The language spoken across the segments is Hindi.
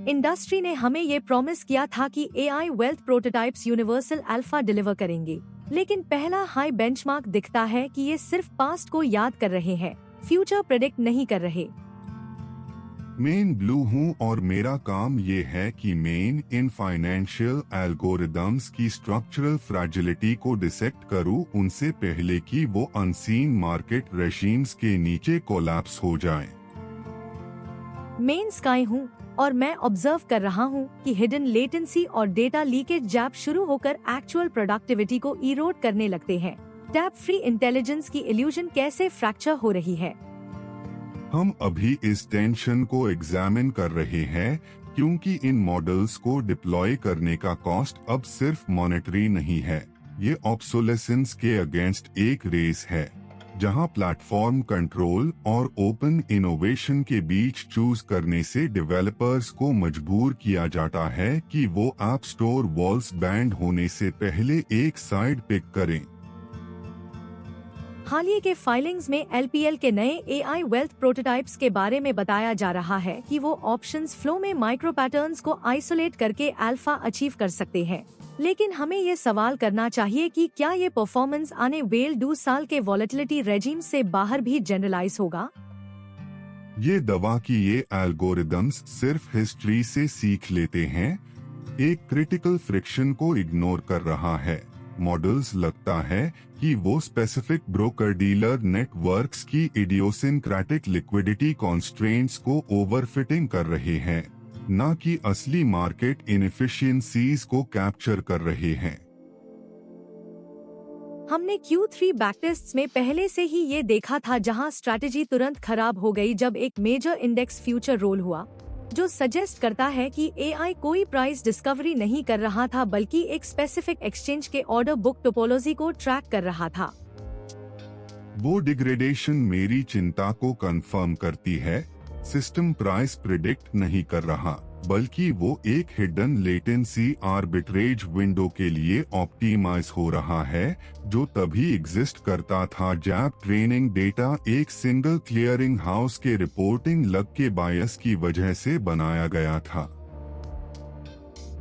इंडस्ट्री ने हमें ये प्रॉमिस किया था कि AI wealth prototypes universal alpha deliver करेंगे, लेकिन पहला हाई बेंचमार्क दिखता है कि ये सिर्फ पास्ट को याद कर रहे हैं, फ्यूचर प्रेडिक्ट नहीं कर रहे। मेन ब्लू हूँ और मेरा काम ये है कि मेन इन फाइनेंशियल एल्गोरिदम्स की स्ट्रक्चरल फ्रैजिलिटी को डिसेक्ट करूँ उनसे पहले कि वो अनसीन मार्केट रेजीम्स के नीचे कोलैप्स हो जाएं। मेन स्काई हूँ और मैं ऑब्जर्व कर रहा हूँ कि हिडन लेटेंसी और डेटा लीकेज गैप शुरू होकर एक्चुअल प्रोडक्टिविटी को इरोड करने लगते हैं। टैप फ्री इंटेलिजेंस की इल्यूजन कैसे फ्रैक्चर हो रही है। हम अभी इस टेंशन को एग्जामिन कर रहे हैं क्योंकि इन मॉडल्स को डिप्लॉय करने का कॉस्ट अब सिर्फ मॉनेटरी नहीं है, ये ऑब्सोलेसेंस के अगेंस्ट एक रेस है जहां प्लेटफॉर्म कंट्रोल और ओपन इनोवेशन के बीच चूज करने से डेवलपर्स को मजबूर किया जाता है कि वो ऐप स्टोर वॉल्स बैंड होने से पहले एक साइड पिक करें। हालिया के फाइलिंग्स में एलपीएल के नए एआई वेल्थ प्रोटोटाइप्स के बारे में बताया जा रहा है कि वो ऑप्शंस फ्लो में माइक्रो पैटर्न्स को आइसोलेट करके अल्फा अचीव कर सकते हैं, लेकिन हमें ये सवाल करना चाहिए कि क्या ये परफॉर्मेंस आने वेल 2 साल के वॉलेटिलिटी रेजिम से बाहर भी जनरलाइज होगा। ये दवा की ये एल्गोरिदम्स सिर्फ हिस्ट्री से सीख लेते हैं, एक क्रिटिकल फ्रिक्शन को इग्नोर कर रहा है। मॉडल्स लगता है कि वो स्पेसिफिक ब्रोकर डीलर नेटवर्क्स की इडियोसिंक्रेटिक लिक्विडिटी कॉन्स्ट्रेंट्स को ओवरफिटिंग कर रहे हैं, न कि असली मार्केट इनएफिशिएंसीज को कैप्चर कर रहे हैं। हमने Q3 बैकटेस्ट्स में पहले से ही ये देखा था, जहां स्ट्रैटेजी तुरंत खराब हो गई जब एक मेजर इंडेक्स फ्यूचर रोल हुआ, जो सजेस्ट करता है कि एआई कोई प्राइस डिस्कवरी नहीं कर रहा था बल्कि एक स्पेसिफिक एक्सचेंज के ऑर्डर बुक टोपोलॉजी को ट्रैक कर रहा था। वो डिग्रेडेशन मेरी चिंता को कंफर्म करती है। सिस्टम प्राइस प्रिडिक्ट नहीं कर रहा, बल्कि वो एक हिडन लेटेंसी आर्बिट्रेज विंडो के लिए ऑप्टिमाइज हो रहा है, जो तभी एग्जिस्ट करता था जब ट्रेनिंग डेटा एक सिंगल क्लियरिंग हाउस के रिपोर्टिंग लग के बायस की वजह से बनाया गया था।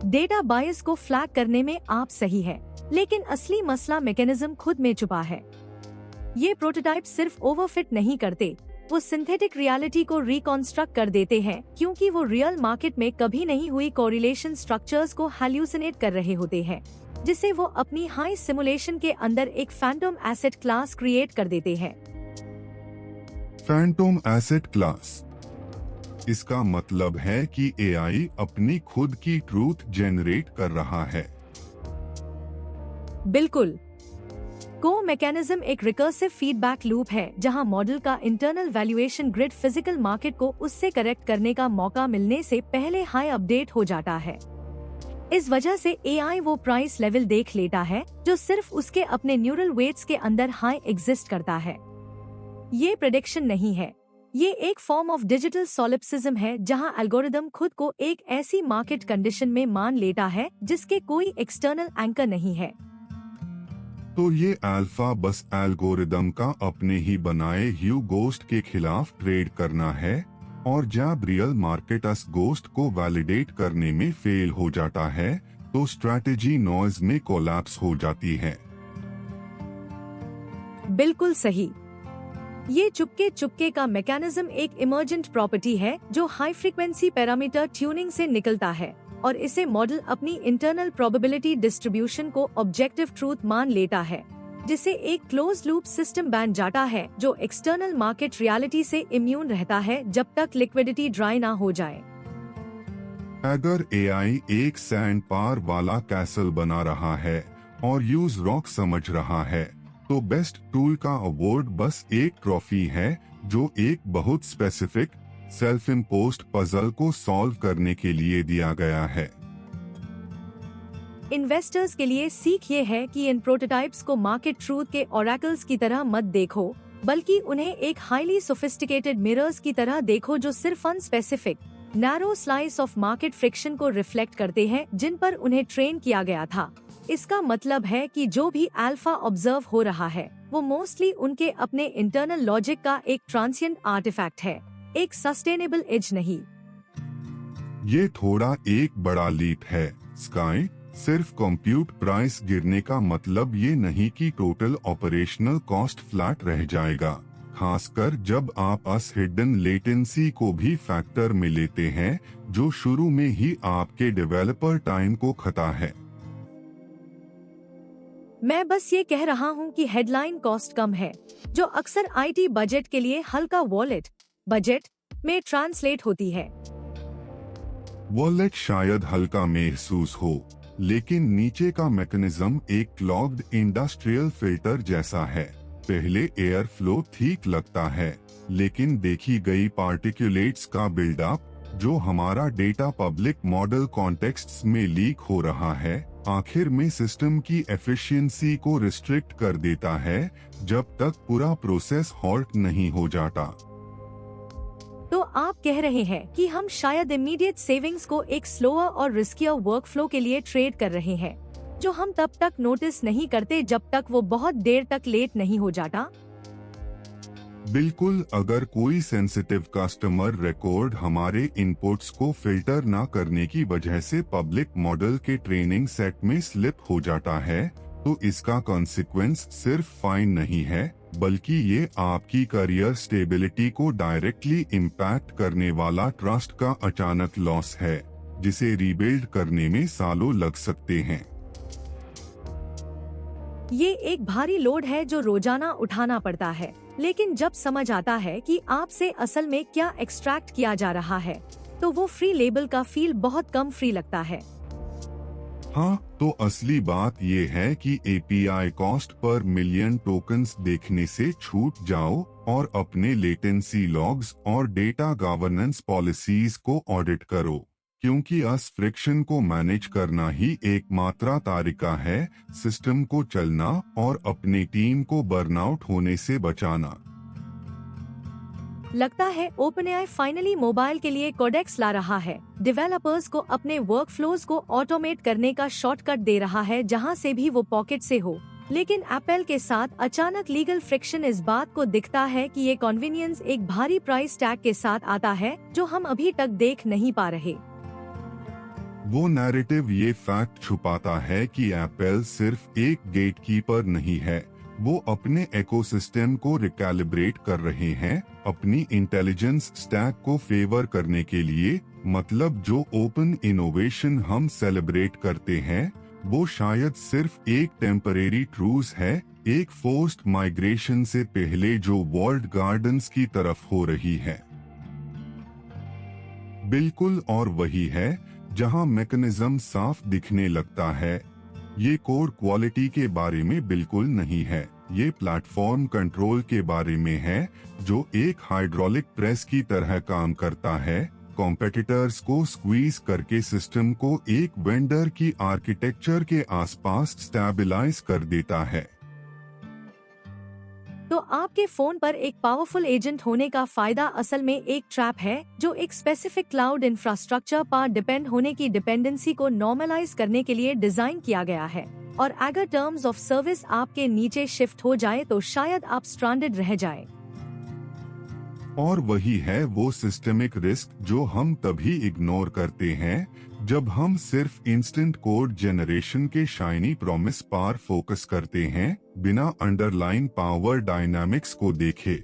डेटा बायस को फ्लैग करने में आप सही है, लेकिन असली मसला मैकेनिज्म खुद में छुपा है। ये प्रोटोटाइप सिर्फ ओवरफिट नहीं करते, वो सिंथेटिक रियलिटी को रिकॉन्स्ट्रक्ट कर देते हैं, क्योंकि वो रियल मार्केट में कभी नहीं हुई कोरिलेशन स्ट्रक्चर्स को हैल्यूसिनेट कर रहे होते हैं, जिसे वो अपनी हाई सिमुलेशन के अंदर एक फैंटम एसेट क्लास क्रिएट कर देते हैं। फैंटम एसेट क्लास, इसका मतलब है कि एआई अपनी खुद की ट्रूथ जनरेट कर रहा है। बिल्कुल। को मैकेनिज्म एक रिकर्सिव फीडबैक लूप है, जहां मॉडल का internal valuation grid physical market को उससे करेक्ट करने का मौका मिलने से पहले हाई अपडेट हो जाता है। इस वजह से एआई वो प्राइस लेवल देख लेता है जो सिर्फ उसके अपने न्यूरल वेट्स के अंदर हाई एग्जिस्ट करता है। ये प्रेडिक्शन नहीं है, ये एक फॉर्म ऑफ डिजिटल सॉलिप्सिज्म है, जहां एल्गोरिदम खुद को एक ऐसी मार्केट कंडीशन में मान लेता है जिसके कोई एक्सटर्नल एंकर नहीं है। तो ये अल्फा बस एल्गोरिदम का अपने ही बनाए ह्यू गोस्ट के खिलाफ ट्रेड करना है, और जब रियल मार्केट अस गोस्ट को वैलिडेट करने में फेल हो जाता है तो स्ट्रैटेजी नॉइज में कोलैप्स हो जाती है। बिल्कुल सही। ये चुपके चुपके का मैकेनिज्म एक इमर्जेंट प्रॉपर्टी है जो हाई फ्रीक्वेंसी पैरामीटर ट्यूनिंग से निकलता है, और इसे मॉडल अपनी इंटरनल प्रोबेबिलिटी डिस्ट्रीब्यूशन को ऑब्जेक्टिव ट्रूथ मान लेता है, जिसे एक क्लोज लूप सिस्टम बन जाता है जो एक्सटर्नल मार्केट रियलिटी से इम्यून रहता है जब तक लिक्विडिटी ड्राई ना हो जाए। अगर एआई एक सैंड पार वाला कैसल बना रहा है और यूज रॉक समझ रहा है, तो बेस्ट टूल का अवार्ड बस एक ट्रॉफी है जो एक बहुत स्पेसिफिक सेल्फ इम्पोज्ड पजल को सॉल्व करने के लिए दिया गया है। इन्वेस्टर्स के लिए सीख ये है कि इन प्रोटोटाइप्स को मार्केट ट्रूथ के ओरेकल्स की तरह मत देखो, बल्कि उन्हें एक हाईली सोफिस्टिकेटेड मिरर्स की तरह देखो जो सिर्फ unspecific narrow slice of market friction को रिफ्लेक्ट करते हैं जिन पर उन्हें ट्रेन किया गया था। इसका मतलब है कि जो भी अल्फा ऑब्जर्व हो रहा है वो मोस्टली उनके अपने इंटरनल लॉजिक का एक ट्रांसिएंट आर्टिफैक्ट है, एक सस्टेनेबल एज नहीं। ये थोड़ा एक बड़ा लीप है स्काई। सिर्फ कंप्यूट प्राइस गिरने का मतलब ये नहीं कि टोटल ऑपरेशनल कॉस्ट फ्लैट रह जाएगा, खासकर जब आप हिडन लेटेंसी को भी फैक्टर में लेते हैं, जो शुरू में ही आपके डेवलपर टाइम को खाता है। मैं बस ये कह रहा हूँ कि हेडलाइन कॉस्ट कम है, जो अक्सर आईटी बजट के लिए हल्का वॉलेट बजट में ट्रांसलेट होती है। वॉलेट शायद हल्का महसूस हो, लेकिन नीचे का मैकेनिज्म एक क्लॉग्ड इंडस्ट्रियल फिल्टर जैसा है। पहले एयर फ्लो ठीक लगता है, लेकिन देखी गई पार्टिकुलेट्स का बिल्डअप, जो हमारा डेटा पब्लिक मॉडल कॉन्टेक्स्ट्स में लीक हो रहा है, आखिर में सिस्टम की एफिशिएंसी को रिस्ट्रिक्ट कर देता है, जब तक पूरा प्रोसेस हॉल्ट नहीं हो जाता। तो आप कह रहे हैं कि हम शायद इमीडिएट सेविंग्स को एक स्लोअर और रिस्कियर वर्कफ्लो के लिए ट्रेड कर रहे हैं, जो हम तब तक नोटिस नहीं करते जब तक वो बहुत देर तक लेट नहीं हो जाता। बिल्कुल, अगर कोई सेंसिटिव कस्टमर रिकॉर्ड हमारे इनपुट्स को फिल्टर ना करने की वजह से पब्लिक मॉडल के ट्रेनिंग सेट में स्लिप हो जाता है, तो इसका कॉन्सिक्वेंस सिर्फ फाइन नहीं है, बल्कि ये आपकी करियर स्टेबिलिटी को डायरेक्टली इम्पैक्ट करने वाला ट्रस्ट का अचानक लॉस है, जिसे रीबिल्ड करने में सालों लग सकते हैं। ये एक भारी लोड है जो रोजाना उठाना पड़ता है, लेकिन जब समझ आता है कि आपसे असल में क्या एक्सट्रैक्ट किया जा रहा है, तो वो फ्री लेबल का फील बहुत कम फ्री लगता है। हाँ, तो असली बात ये है कि API cost per million tokens देखने से छूट जाओ और अपने लेटेंसी लॉग्स और डेटा गवर्नेंस पॉलिसीज को ऑडिट करो, क्योंकि फ्रिक्शन को मैनेज करना ही एकमात्र तरीका है सिस्टम को चलना और अपनी टीम को बर्नआउट होने से बचाना। लगता है ओपनएआई फाइनली मोबाइल के लिए कोडेक्स ला रहा है, डेवलपर्स को अपने वर्कफ्लोज को ऑटोमेट करने का शॉर्टकट दे रहा है जहां से भी वो पॉकेट से हो। लेकिन एप्पल के साथ अचानक लीगल फ्रिक्शन इस बात को दिखता है कि ये कन्वीनियंस एक भारी प्राइस टैग के साथ आता है, जो हम अभी तक देख नहीं पा रहे। वो नैरेटिव ये फैक्ट छुपाता है कि एप्पल सिर्फ एक गेटकीपर नहीं है, वो अपने इकोसिस्टम को रिकैलिब्रेट कर रहे हैं अपनी इंटेलिजेंस स्टैक को फेवर करने के लिए। मतलब जो ओपन इनोवेशन हम सेलिब्रेट करते हैं, वो शायद सिर्फ एक टेम्परेरी ट्रूस है, एक फोर्स्ड माइग्रेशन से पहले जो वॉल्ड गार्डन्स की तरफ हो रही है। बिल्कुल, और वही है जहां मैकेनिज्म साफ दिखने लगता है। ये कोड क्वालिटी के बारे में बिल्कुल नहीं है, ये प्लेटफॉर्म कंट्रोल के बारे में है, जो एक हाइड्रोलिक प्रेस की तरह काम करता है, कॉम्पिटिटर्स को स्क्वीज करके सिस्टम को एक वेंडर की आर्किटेक्चर के आसपास स्टेबलाइज कर देता है। तो आपके फोन पर एक पावरफुल एजेंट होने का फायदा असल में एक ट्रैप है, जो एक स्पेसिफिक क्लाउड इंफ्रास्ट्रक्चर पर डिपेंड होने की डिपेंडेंसी को नॉर्मलाइज करने के लिए डिजाइन किया गया है। और अगर टर्म्स ऑफ सर्विस आपके नीचे शिफ्ट हो जाए तो शायद आप स्ट्रैंडेड रह जाए। और वही है वो सिस्टमिक रिस्क जो हम तभी इग्नोर करते हैं जब हम सिर्फ इंस्टेंट कोड जनरेशन के शाइनी प्रॉमिस पर फोकस करते हैं, बिना अंडरलाइन पावर डायनामिक्स को देखे।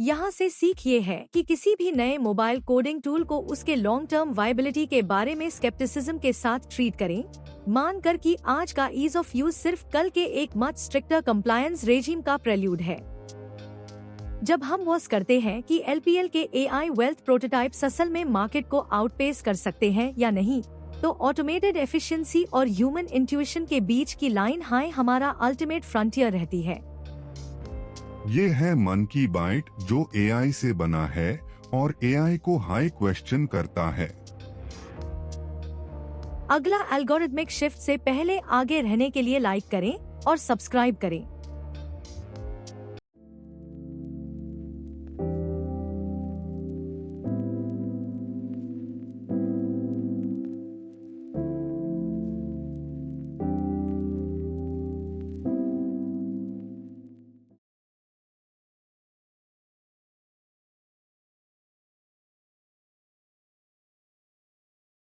यहाँ से सीख ये है कि किसी भी नए मोबाइल कोडिंग टूल को उसके लॉन्ग टर्म वायबिलिटी के बारे में स्केप्टिसिज्म के साथ ट्रीट करें, मानकर कि आज का ईज ऑफ यूज सिर्फ कल के एक मच स्ट्रिक्टर कंप्लायंस रेजिम का प्रेल्यूड है। जब हम वॉस करते हैं कि एलपीएल के एआई वेल्थ प्रोटोटाइप्स असल में मार्केट को आउटपेस कर सकते हैं या नहीं, तो ऑटोमेटेड एफिशिएंसी और ह्यूमन इंट्यूशन के बीच की लाइन हाई हमारा अल्टीमेट फ्रंटियर रहती है। ये है मन की बाइट, जो एआई से बना है और एआई को हाई क्वेश्चन करता है। अगला एल्गोरिथमिक शिफ्ट से पहले आगे रहने के लिए लाइक करें और सब्सक्राइब करें।